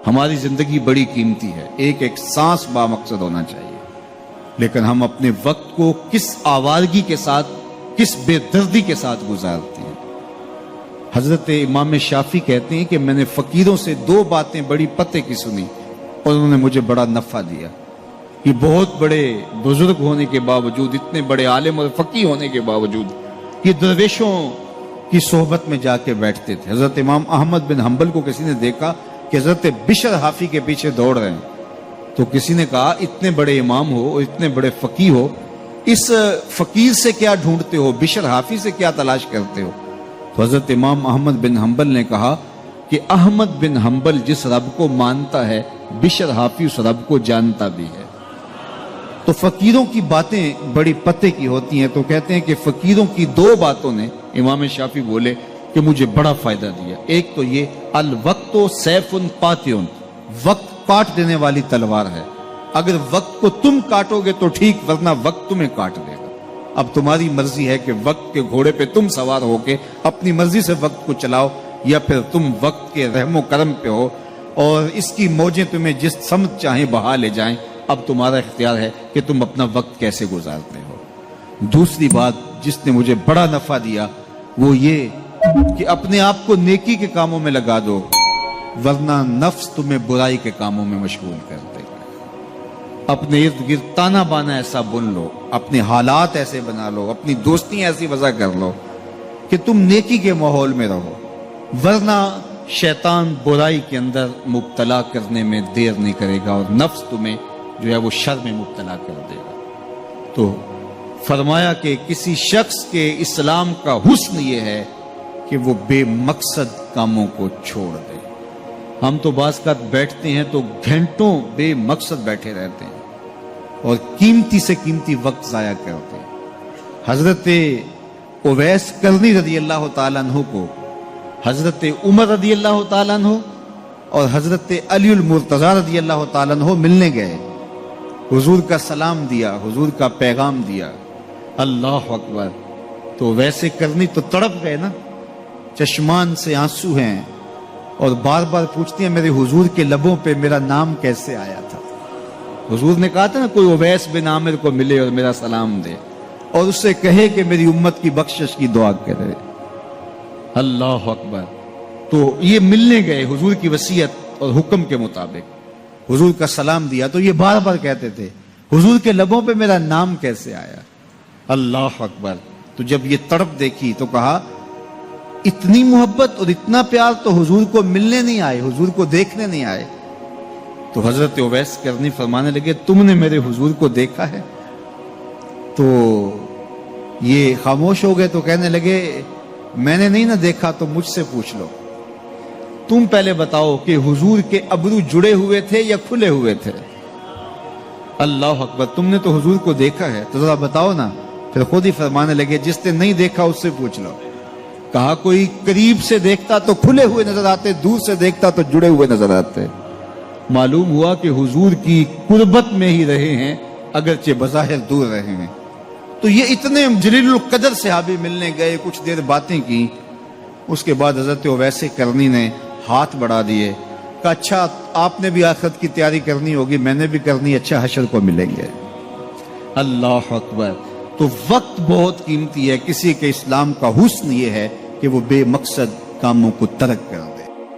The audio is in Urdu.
ہماری زندگی بڑی قیمتی ہے، ایک ایک سانس بامقصد ہونا چاہیے، لیکن ہم اپنے وقت کو کس آوارگی کے ساتھ، کس بے دردی کے ساتھ گزارتے ہیں۔ حضرت امام شافعی کہتے ہیں کہ میں نے فقیروں سے 2 باتیں بڑی پتے کی سنی اور انہوں نے مجھے بڑا نفع دیا۔ یہ بہت بڑے بزرگ ہونے کے باوجود، اتنے بڑے عالم اور فقیہ ہونے کے باوجود یہ درویشوں کی صحبت میں جا کے بیٹھتے تھے۔ حضرت امام احمد بن حنبل کو کسی نے دیکھا کہ حضرت بشر حافی کے پیچھے دوڑ رہے ہیں، تو کسی نے کہا اتنے بڑے امام ہو اور اتنے بڑے فقیہ ہو، اس فقیر سے کیا ڈھونڈتے ہو، بشر حافی سے کیا تلاش کرتے ہو؟ تو حضرت امام احمد بن حنبل نے کہا کہ احمد بن حنبل جس رب کو مانتا ہے، بشر حافی اس رب کو جانتا بھی ہے۔ تو فقیروں کی باتیں بڑی پتے کی ہوتی ہیں، تو کہتے ہیں کہ فقیروں کی 2 باتوں نے، امام شافعی بولے، کہ مجھے بڑا فائدہ دیا۔ ایک تو یہ الوقت سیف قاطع، وقت کاٹ دینے والی تلوار ہے، اگر وقت کو تم کاٹو گے تو ٹھیک، ورنہ وقت تمہیں کاٹ دے گا۔ اب تمہاری مرضی ہے کہ وقت کے گھوڑے پہ تم سوار ہو کے اپنی مرضی سے وقت کو چلاؤ، یا پھر تم وقت کے رحم و کرم پہ ہو اور اس کی موجیں تمہیں جس سمت چاہیں بہا لے جائیں۔ اب تمہارا اختیار ہے کہ تم اپنا وقت کیسے گزارتے ہو۔ دوسری بات جس نے مجھے بڑا نفع دیا وہ یہ کہ اپنے آپ کو نیکی کے کاموں میں لگا دو، ورنہ نفس تمہیں برائی کے کاموں میں مشغول کر دے گا۔ اپنے ارد گرد تانا بانا ایسا بن لو، اپنے حالات ایسے بنا لو، اپنی دوستی ایسی وضع کر لو کہ تم نیکی کے ماحول میں رہو، ورنہ شیطان برائی کے اندر مبتلا کرنے میں دیر نہیں کرے گا اور نفس تمہیں جو ہے وہ شر میں مبتلا کر دے گا۔ تو فرمایا کہ کسی شخص کے اسلام کا حسن یہ ہے کہ وہ بے مقصد کاموں کو چھوڑ دے۔ ہم تو بعض کا بیٹھتے ہیں تو گھنٹوں بے مقصد بیٹھے رہتے ہیں اور قیمتی سے قیمتی وقت ضائع کرتے ہیں۔ حضرت اویس کرنی رضی اللہ تعالیٰ عنہ کو حضرت عمر رضی اللہ تعالیٰ عنہ اور حضرت علی المرتضیٰ رضی اللہ تعالیٰ عنہ ملنے گئے، حضور کا سلام دیا، حضور کا پیغام دیا، اللہ اکبر۔ تو ویسے کرنی تو تڑپ گئے نا، چشمان سے آنسو ہیں اور بار بار پوچھتی ہیں میرے حضور کے لبوں پہ میرا نام کیسے آیا تھا۔ حضور نے کہا تھا نا کوئی اویس بن عامر کو ملے اور میرا سلام دے اور اس سے کہے کہ میری امت کی بخشش کی دعا کرے، اللہ اکبر۔ تو یہ ملنے گئے حضور کی وصیت اور حکم کے مطابق، حضور کا سلام دیا، تو یہ بار بار کہتے تھے حضور کے لبوں پہ میرا نام کیسے آیا، اللہ اکبر۔ تو جب یہ تڑپ دیکھی تو کہا اتنی محبت اور اتنا پیار تو حضور کو ملنے نہیں آئے، حضور کو دیکھنے نہیں آئے۔ تو حضرت اویس کرنی فرمانے لگے تم نے میرے حضور کو دیکھا ہے؟ تو یہ خاموش ہو گئے، تو کہنے لگے میں نے نہیں نہ دیکھا تو مجھ سے پوچھ لو، تم پہلے بتاؤ کہ حضور کے ابرو جڑے ہوئے تھے یا کھلے ہوئے تھے؟ اللہ اکبر، تم نے تو حضور کو دیکھا ہے تو ذرا بتاؤ نا۔ پھر خود ہی فرمانے لگے جس نے نہیں دیکھا اس سے پوچھ لو۔ کہا کوئی قریب سے دیکھتا تو کھلے ہوئے نظر آتے، دور سے دیکھتا تو جڑے ہوئے نظر آتے۔ معلوم ہوا کہ حضور کی قربت میں ہی رہے ہیں اگرچہ بظاہر دور رہے ہیں۔ تو یہ اتنے جلیل القدر صحابی ملنے گئے، کچھ دیر باتیں کی، اس کے بعد حضرت اویس کرنی نے ہاتھ بڑھا دیے، کہا اچھا آپ نے بھی آخرت کی تیاری کرنی ہوگی، میں نے بھی کرنی، اچھا حشر کو ملیں گے۔ اللہ اکبر۔ تو وقت بہت قیمتی ہے، کسی کے اسلام کا حسن یہ ہے کہ وہ بے مقصد کاموں کو ترک کر